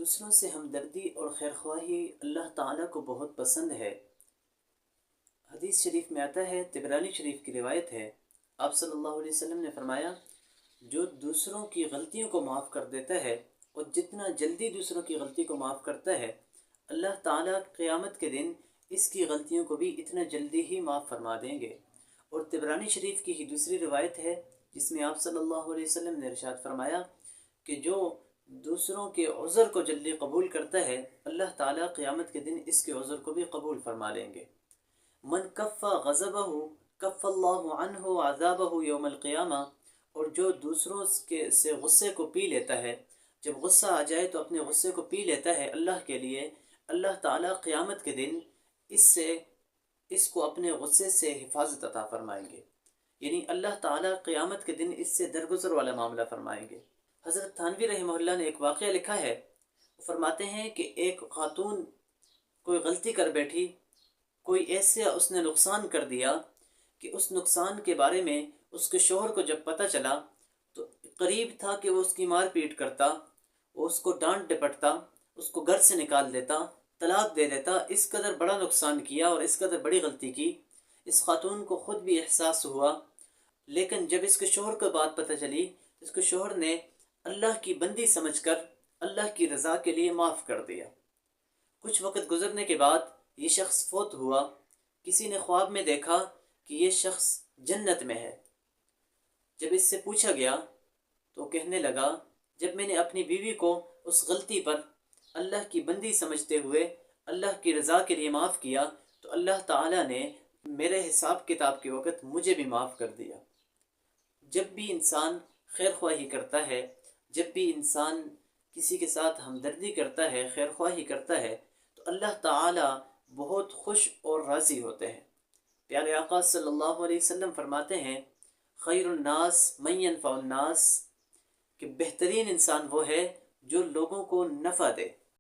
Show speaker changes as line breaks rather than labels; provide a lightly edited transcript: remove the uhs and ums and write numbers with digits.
دوسروں سے ہمدردی اور خیرخواہی اللہ تعالیٰ کو بہت پسند ہے۔ حدیث شریف میں آتا ہے، طبرانی شریف کی روایت ہے، آپ صلی اللہ علیہ وسلم نے فرمایا، جو دوسروں کی غلطیوں کو معاف کر دیتا ہے اور جتنا جلدی دوسروں کی غلطی کو معاف کرتا ہے، اللہ تعالیٰ قیامت کے دن اس کی غلطیوں کو بھی اتنا جلدی ہی معاف فرما دیں گے۔ اور طبرانی شریف کی ہی دوسری روایت ہے جس میں آپ صلی اللہ علیہ وسلم نے ارشاد فرمایا کہ جو دوسروں کے عذر کو جلدی قبول کرتا ہے، اللہ تعالیٰ قیامت کے دن اس کے عذر کو بھی قبول فرما لیں گے۔ من کف غضبہ کف اللہ عنہ عذابہ یوم القیامہ، اور جو دوسروں سے غصے کو پی لیتا ہے، جب غصہ آ جائے تو اپنے غصے کو پی لیتا ہے اللہ کے لیے، اللہ تعالیٰ قیامت کے دن اس کو اپنے غصے سے حفاظت عطا فرمائیں گے، یعنی اللہ تعالیٰ قیامت کے دن اس سے درگزر والا معاملہ فرمائیں گے۔ حضرت تھانوی رحمہ اللہ نے ایک واقعہ لکھا ہے، وہ فرماتے ہیں کہ ایک خاتون کوئی غلطی کر بیٹھی، کوئی ایسا اس نے نقصان کر دیا کہ اس نقصان کے بارے میں اس کے شوہر کو جب پتہ چلا تو قریب تھا کہ وہ اس کی مار پیٹ کرتا، وہ اس کو ڈانٹ ڈپٹتا، اس کو گھر سے نکال دیتا، طلاق دے دیتا۔ اس قدر بڑا نقصان کیا اور اس قدر بڑی غلطی کی، اس خاتون کو خود بھی احساس ہوا، لیکن جب اس کے شوہر کو بات پتہ چلی، اس کے شوہر نے اللہ کی بندی سمجھ کر اللہ کی رضا کے لیے معاف کر دیا۔ کچھ وقت گزرنے کے بعد یہ شخص فوت ہوا، کسی نے خواب میں دیکھا کہ یہ شخص جنت میں ہے۔ جب اس سے پوچھا گیا تو کہنے لگا، جب میں نے اپنی بیوی کو اس غلطی پر اللہ کی بندی سمجھتے ہوئے اللہ کی رضا کے لیے معاف کیا تو اللہ تعالیٰ نے میرے حساب کتاب کے وقت مجھے بھی معاف کر دیا۔ جب بھی انسان خیر خواہی کرتا ہے، جب بھی انسان کسی کے ساتھ ہمدردی کرتا ہے، خیر خواہی کرتا ہے، تو اللہ تعالیٰ بہت خوش اور راضی ہوتے ہیں۔ پیارے آقا صلی اللہ علیہ وسلم فرماتے ہیں، خیر الناس من ینفع الناس، کہ بہترین انسان وہ ہے جو لوگوں کو نفع دے۔